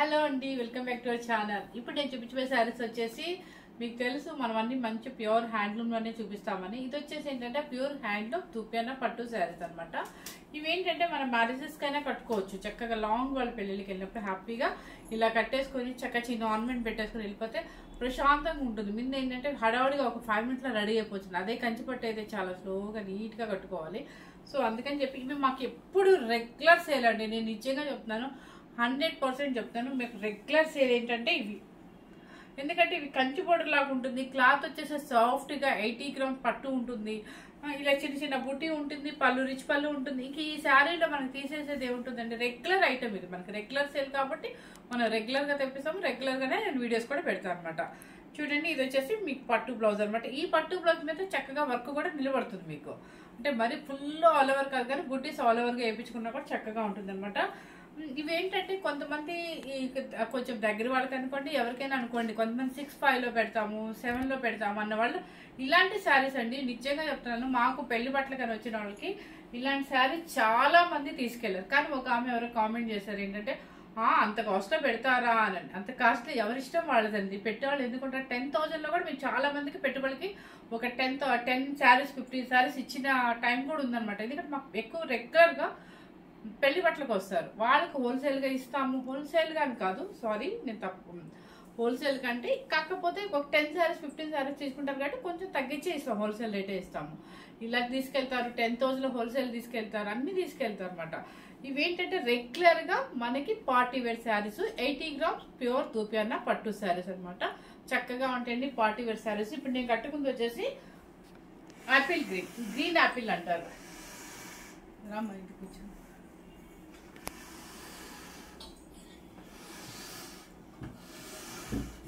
Hello అండి, welcome back to our channel. ఇప్పుడు నేను చూపించే శారీస్ వచ్చేసి మీకు తెలుసు మనం అన్ని మంచి ప్యూర్ హ్యాండ్లూమ్లోనే చూపిస్తామని. ఇది వచ్చేసి ఏంటంటే ప్యూర్ హ్యాండ్లూమ్ తూపియాన పట్టు శారీస్ అనమాట. ఇవేంటంటే మనం మ్యారేజెస్కైనా కట్టుకోవచ్చు. చక్కగా లాంగ్ వాళ్ళ పెళ్ళిళ్ళకి వెళ్ళినప్పుడు హ్యాపీగా ఇలా కట్టేసుకొని చక్కగా చిన్న ఆర్నమెంట్ పెట్టేసుకొని వెళ్ళిపోతే ప్రశాంతంగా ఉంటుంది. ముందు ఏంటంటే హడావుడిగా ఒక 5 మినిట్స్లో రెడీ అయిపోతుంది. అదే కంచిపట్టు అయితే చాలా స్లోగా నీట్గా కట్టుకోవాలి. సో అందుకని చెప్పి ఇవి మాకు ఎప్పుడు రెగ్యులర్ సేల్ అండి. నేను నిజంగా చెప్తున్నాను, 100% చెప్తాను. మీకు రెగ్యులర్ సేల్ ఏంటంటే ఇవి. ఎందుకంటే ఇవి కంచి బోర్డర్ లాగా ఉంటుంది. క్లాత్ వచ్చేసి సాఫ్ట్గా 80 గ్రామ్స్ పట్టు ఉంటుంది. ఇలా చిన్న చిన్న బుట్టి ఉంటుంది, పళ్ళు రిచ్ పళ్ళు ఉంటుంది. ఇంక ఈ శారీలో మనకి తీసేసేది ఏముంటుందండి, రెగ్యులర్ ఐటమ్. ఇది మనకి రెగ్యులర్ సేల్ కాబట్టి మనం రెగ్యులర్గా తెప్పిస్తాము. రెగ్యులర్గానే నేను వీడియోస్ కూడా పెడతాను అనమాట. చూడండి, ఇది వచ్చేసి మీకు పట్టు బ్లౌజ్ అనమాట. ఈ పట్టు బ్లౌజ్ మీద చక్కగా వర్క్ కూడా నిలబడుతుంది మీకు. అంటే మరి ఫుల్ ఆల్ ఓవర్ కాదు కానీ బుట్టీస్ ఆల్ ఓవర్గా వేయించుకున్నా కూడా చక్కగా ఉంటుంది అనమాట. ఇవేంటంటే కొంతమంది కొంచెం దగ్గర వాళ్ళకి అనుకోండి, ఎవరికైనా అనుకోండి, కొంతమంది 6-5లో పెడతాము, 7లో పెడతాము అన్న వాళ్ళు ఇలాంటి శారీస్ అండి. నిజంగా చెప్తున్నాను, మాకు పెళ్లి బట్టలు కానీ వచ్చిన వాళ్ళకి ఇలాంటి శారీ చాలా మంది తీసుకెళ్లారు. కానీ ఒక ఆమె ఎవరో కామెంట్ చేశారు ఏంటంటే, అంత కాస్ట్లో పెడతారా అని. అంత కాస్ట్లో ఎవరిష్టం వాళ్ళదండి. పెట్టేవాళ్ళు ఎందుకుంటారు, 10,000లో కూడా మేము చాలా మందికి పెట్టుబడికి ఒక 10 శారీస్ 15 శారీస్ ఇచ్చిన టైం కూడా ఉందన్నమాట. ఎందుకంటే మాకు ఎక్కువ రెగ్యులర్గా పెళ్లి బట్టలకు వస్తారు. వాళ్ళకి హోల్సేల్గా ఇస్తాము. హోల్సేల్గా అని కాదు, సారీ నేను తప్పు, హోల్సేల్ కంటే కాకపోతే ఒక 10 శారీస్ 15 శారీస్ తీసుకుంటారు కాబట్టి కొంచెం తగ్గించే ఇస్తాం, హోల్సేల్ రేటే ఇస్తాము. ఇలా తీసుకెళ్తారు, 10,000 హోల్సేల్ తీసుకెళ్తారు, అన్ని తీసుకెళ్తారు అనమాట. ఇవేంటంటే రెగ్యులర్గా మనకి party wear saris 80 grams pure తూపియాన పట్టు శారీస్ అనమాట. చక్కగా ఉంటాయండి పార్టీ వేర్ శారీస్. ఇప్పుడు నేను కట్టుకుంది వచ్చేసి యాపిల్ గ్రీన్ యాపిల్ అంటారు. రామ్మా ఇంటికి కూర్చో.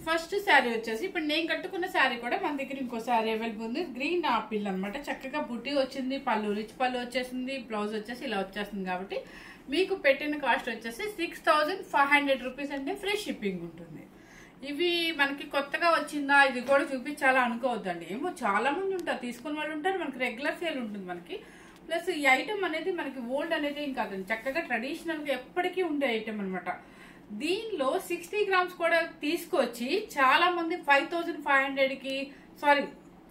ఫస్ట్ శారీ వచ్చేసి ఇప్పుడు నేను కట్టుకున్న శారీ కూడా మన దగ్గర ఇంకో శారీ అవైలబుల్ ఉంది. గ్రీన్ ఆపిల్ అనమాట. చక్కగా బుట్టి వచ్చింది, పళ్ళు రిచ్ పళ్ళు వచ్చేసింది, బ్లౌజ్ వచ్చేసి ఇలా వచ్చేస్తుంది. కాబట్టి మీకు పెట్టిన కాస్ట్ వచ్చేసి 6,500 రూపీస్ అంటే ఫ్రీ షిప్పింగ్ ఉంటుంది. ఇవి మనకి కొత్తగా వచ్చిందా ఇది కూడా చూపించాలా అనుకోవద్దండి. ఏమో చాలా మంది ఉంటారు, తీసుకున్న వాళ్ళు ఉంటారు, మనకి రెగ్యులర్ సేల్ ఉంటుంది మనకి. ప్లస్ ఈ ఐటమ్ అనేది మనకి ఓల్డ్ అనేది ఏం కాదండి, చక్కగా ట్రెడిషనల్గా ఎప్పటికీ ఉండే ఐటమ్ అనమాట. దీనిలో 60 గ్రామ్స్ కూడా తీసుకొచ్చి చాలా మంది 5,500కి, సారీ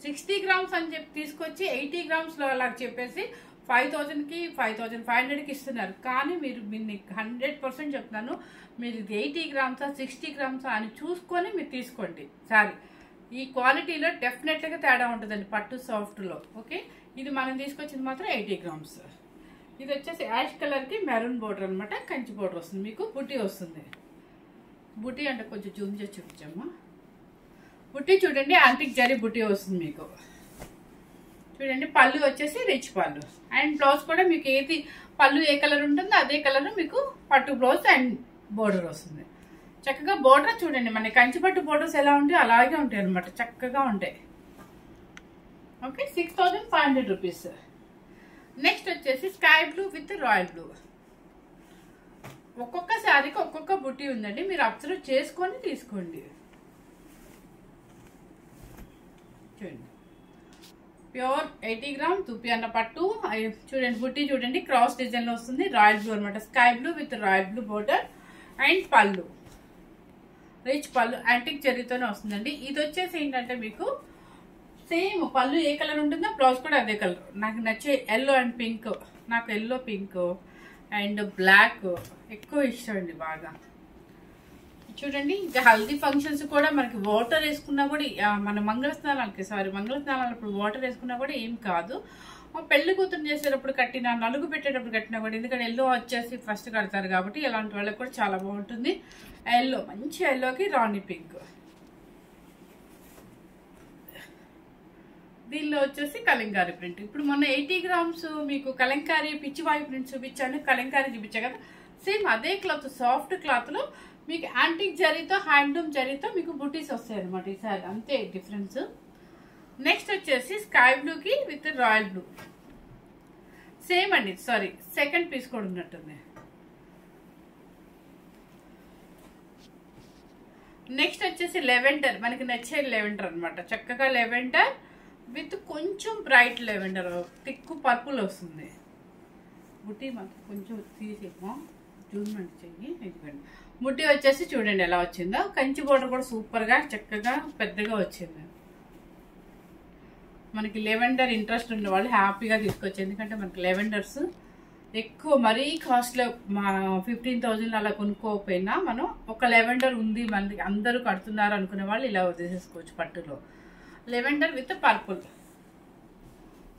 60 గ్రామ్స్ అని చెప్పి తీసుకొచ్చి 80 గ్రామ్స్ లో అలా చెప్పేసి 5,000కి 5,500కి ఇస్తున్నారు. కానీ మీరు 100% చెప్తున్నాను, మీరు 80 గ్రామ్సా 60 గ్రామ్సా అని చూసుకొని మీరు తీసుకోండి. సారీ, ఈ క్వాలిటీలో డెఫినెట్గా తేడా ఉంటుందండి పట్టు సాఫ్ట్లో. ఓకే, ఇది మనం తీసుకొచ్చింది మాత్రం 80 గ్రామ్స్. ఇది వచ్చేసి యాష్ కలర్కి మెరూన్ బోర్డర్ అనమాట. కంచి బోర్డర్ వస్తుంది, మీకు బుట్టి వస్తుంది. బుట్టి అంటే కొంచెం జూమ్ చేసి చూపించమ్మా. బుట్టి చూడండి, యాంటిక్ జరీ బుట్టి వస్తుంది మీకు. చూడండి, పళ్ళు వచ్చేసి రిచ్ పళ్ళు అండ్ బ్లౌజ్ కూడా మీకు ఏది పళ్ళు ఏ కలర్ ఉంటుందో అదే కలర్ మీకు పట్టు బ్లౌజ్ అండ్ బోర్డర్ వస్తుంది. చక్కగా బోర్డర్ చూడండి, మన కంచి పట్టు బోర్డర్స్ ఎలా ఉంటాయి అలాగే ఉంటాయి అనమాట, చక్కగా ఉంటాయి. Okay, 6,500 rupees. నెక్స్ట్ వచ్చేసి sky blue with royal blue. ఒక్కొక్క శారీకి ఒక్కొక్క బుట్టి ఉందండి, మీరు అబ్జర్వ్ చేసుకొని తీసుకోండి. చూడండి, ప్యూర్ 80 గ్రామ్ తూపియాన పట్టు. చూడండి బుట్టి చూడండి, క్రాస్ డిజైన్ లో వస్తుంది. రాయల్ బ్లూ అనమాట, sky blue with royal blue border and పళ్ళు రిచ్ పళ్ళు యాంటిక్ జరీతోనే వస్తుందండి. ఇది వచ్చేసి ఏంటంటే మీకు సేమ్ పళ్ళు ఏ కలర్ ఉంటుందో బ్లౌజ్ కూడా అదే కలర్. నాకు నచ్చే ఎల్లో అండ్ పింక్, నాకు ఎల్లో పింక్ అండ్ బ్లాక్ ఎక్కువ ఇష్టం అండి బాగా. చూడండి, ఇంకా హల్దీ ఫంక్షన్స్ కూడా మనకి వాటర్ వేసుకున్నా కూడా, మన మంగళస్నానాలప్పుడు వాటర్ వేసుకున్నా కూడా ఏం కాదు. పెళ్లి కూతురు చేసేటప్పుడు కట్టినా, నలుగు పెట్టేటప్పుడు కట్టినా కూడా, ఎందుకంటే ఎల్లో వచ్చేసి ఫస్ట్ కడతారు కాబట్టి ఇలాంటి వాళ్ళకి కూడా చాలా బాగుంటుంది. ఎల్లో, మంచి ఎల్లోకి రాణి పింక్. దీనిలో వచ్చేసి కలంకారీ ప్రింట్. ఇప్పుడు మొన్న 80 గ్రామ్స్ మీకు కలంకారీ పిచ్చివాయి ప్రింట్ చూపించాను, కలంకారీ చూపించా కదా, సేమ్ అదే క్లాత్, సాఫ్ట్ క్లాత్ లో మీకు యాంటిక్ జరీతో హ్యాండ్లూమ్ జరీతో మీకు బుటీస్ వస్తాయి అనమాట ఈసారి, అంతే డిఫరెన్స్. నెక్స్ట్ వచ్చేసి స్కై బ్లూకి విత్ రాయల్ బ్లూ సేమ్ అండి. సారీ, సెకండ్ పీస్ కూడా ఉన్నట్టుంది. నెక్స్ట్ వచ్చేసి లెవెండర్, మనకి నచ్చే లెవెండర్ అనమాట. చక్కగా లెవెండర్ విత్ కొంచెం బ్రైట్ లెవెండర్, థిక్ పర్పుల్ వస్తుంది. బుట్టి మాకు కొంచెం తీసేమో జూమ్ చెయ్యి. ఇదిగోండి, బుట్టి వచ్చేసి చూడండి ఎలా వచ్చిందో. కంచి బోర్డర్ కూడా సూపర్గా చక్కగా పెద్దగా వచ్చింది. మనకి లెవెండర్ ఇంట్రెస్ట్ ఉన్న వాళ్ళు హ్యాపీగా తీసుకోవచ్చు. ఎందుకంటే మనకి లెవెండర్స్ ఎక్కువ మరీ కాస్ట్లో 15,000 అలా కొనుక్కోకపోయినా మనం ఒక లెవెండర్ ఉంది మనకి అందరూ కడుతున్నారు అనుకునే వాళ్ళు ఇలా తీసేసుకోవచ్చు. పట్టులో లెవెండర్ విత్ పర్పుల్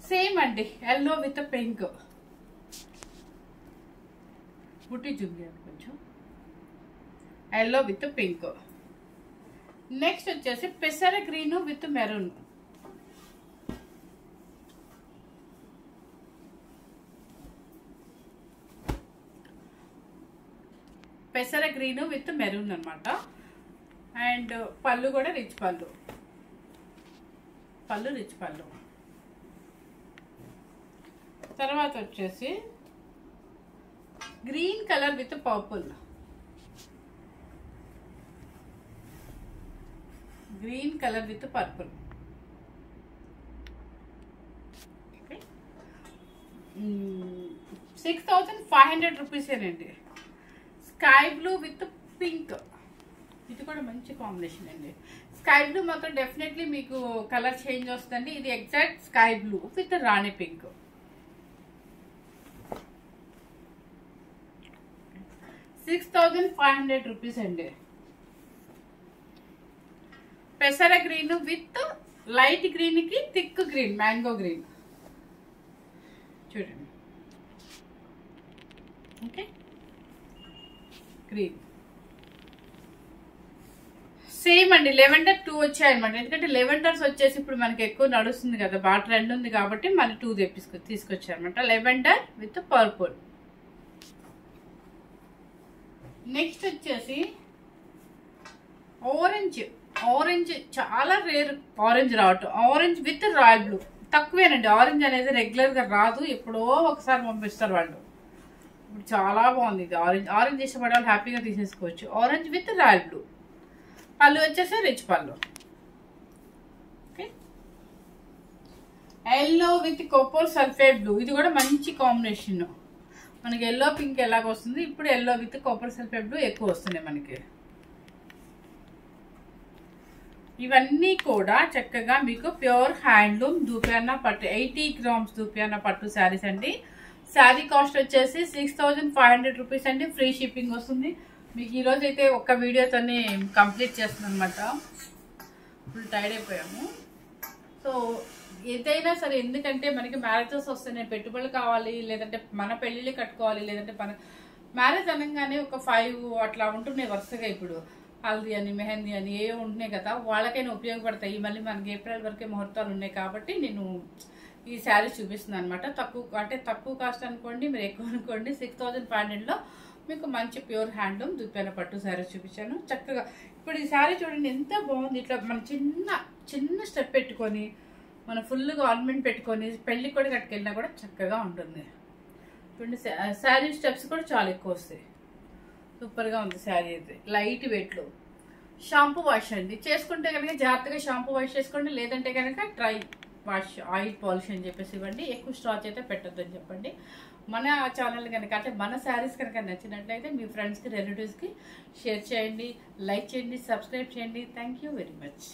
సేమ్ అండి. ఎల్లో విత్ పింక్ బుట్టి చూపించాను కొంచెం. Yellow with pink. నెక్స్ట్ వచ్చేసి పెసర గ్రీన్ విత్ మెరూన్. పెసర గ్రీన్ విత్ మెరూన్ అనమాట. అండ్ పళ్ళు కూడా రిచ్ పళ్ళు. రిచ్ పళ్ళు. తర్వాత వచ్చేసి green colour with purple. Green colour with purple. 6,500 రూపీసేనండి. Sky blue with pink. ఇది కూడా మంచి కాంబినేషన్ అండి. స్కై బ్లూ మాత్రం డెఫినెట్లీ మీకు కలర్ చేంజ్ వస్తుందండి. ఇది exact sky blue with Rani pink. 6,500 rupees అండి. పెసర గ్రీన్ విత్ లైట్ గ్రీన్ కి థిక్ గ్రీన్, మ్యాంగో గ్రీన్ చూడండి. ఓకే, గ్రీన్ సేమ్ అండి. లెవెండర్ 2 వచ్చాయన్నమాట. ఎందుకంటే లెవెండర్స్ వచ్చేసి ఇప్పుడు మనకి ఎక్కువ నడుస్తుంది కదా, బాగా ట్రెండ్ ఉంది కాబట్టి మన 2 తీసుకొచ్చారనమాట. Lavender with purple. నెక్స్ట్ వచ్చేసి ఆరెంజ్. ఆరెంజ్ చాలా రేర్ ఆరెంజ్ రావటం. ఆరెంజ్ విత్ రాయల్ బ్లూ తక్కువేనండి. ఆరెంజ్ అనేది రెగ్యులర్ గా రాదు, ఎప్పుడో ఒకసారి పంపిస్తారు వాళ్ళు. ఇప్పుడు చాలా బాగుంది ఇది. ఆరెంజ్ ఇష్టపడే వాళ్ళు హ్యాపీగా తీసేసుకోవచ్చు. Orange with royal blue. పళ్ళు వచ్చేసి రిచ్ పళ్ళు. Okay, yellow with Cooper sulphate blue. ఇది కూడా మంచి కాంబినేషన్. మనకి ఎల్లో పింక్ ఎలాగ వస్తుంది, ఇప్పుడు yellow with copper sulphate blue ఎక్కువ వస్తున్నాయి మనకి. ఇవన్నీ కూడా చక్కగా మీకు ప్యూర్ హ్యాండ్లూమ్ దూపియానా పట్టు 80 గ్రామ్స్ దూపియానా పట్టు శారీస్ అండి. శారీ కాస్ట్ వచ్చేసి 6,500 రూపీస్ అండి. ఫ్రీ షిప్పింగ్ వస్తుంది మీకు. ఈరోజు అయితే ఒక్క వీడియోతోనే కంప్లీట్ చేస్తున్నాం అనమాట. ఫుల్ టైర్డ్ అయిపోయాము. సో ఏదైనా సరే, ఎందుకంటే మనకి మ్యారేజెస్ వస్తున్నాయి, పెట్టుబడులు కావాలి, లేదంటే మన పెళ్ళిళ్ళు కట్టుకోవాలి, లేదంటే మన మ్యారేజ్ అనగానే ఒక 5 అట్లా ఉంటున్నాయి వరుసగా. ఇప్పుడు హల్దీ అని, మెహందీ అని ఏ ఉంటున్నాయి కదా, వాళ్ళకైనా ఉపయోగపడతాయి. మళ్ళీ మనకి ఏప్రిల్ వరకే ముహూర్తాలు ఉన్నాయి కాబట్టి నేను ఈ శారీస్ చూపిస్తున్నాను అనమాట. తక్కువ కాస్ట్ అనుకోండి, మీరు ఎక్కువ అనుకోండి. 6,500లో మీకు మంచి ప్యూర్ హ్యాండ్లూమ్ దుప్పాన పట్టు శారీస్ చూపించాను చక్కగా. ఇప్పుడు ఈ శారీ చూడండి ఎంత బాగుంది. ఇట్లా మనం చిన్న స్టెప్ పెట్టుకొని, మనం ఫుల్గా ఆర్నమెంట్ పెట్టుకొని పెళ్లి కూడా కట్టుకెళ్ళినా కూడా చక్కగా ఉంటుంది. చూడండి, శారీ స్టెప్స్ కూడా చాలా ఎక్కువ వస్తాయి. సూపర్గా ఉంది శారీ అయితే. లైట్ వెయిట్లో. షాంపూ వాష్ అండి. చేసుకుంటే కనుక జాగ్రత్తగా షాంపూ వాష్ చేసుకోండి, లేదంటే కనుక డ్రై వాష్ ఆయిల్ పాలిష్ అని చెప్పేసి ఇవ్వండి. ఎక్కువ స్టాచ్ అయితే పెట్టద్దు అని చెప్పండి. మన ఛానల్ కనుక, అంటే మన శారీస్ కనుక నచ్చినట్లయితే మీ ఫ్రెండ్స్కి, రిలేటివ్స్కి షేర్ చేయండి, లైక్ చేయండి, సబ్స్క్రైబ్ చేయండి. Thank you very much.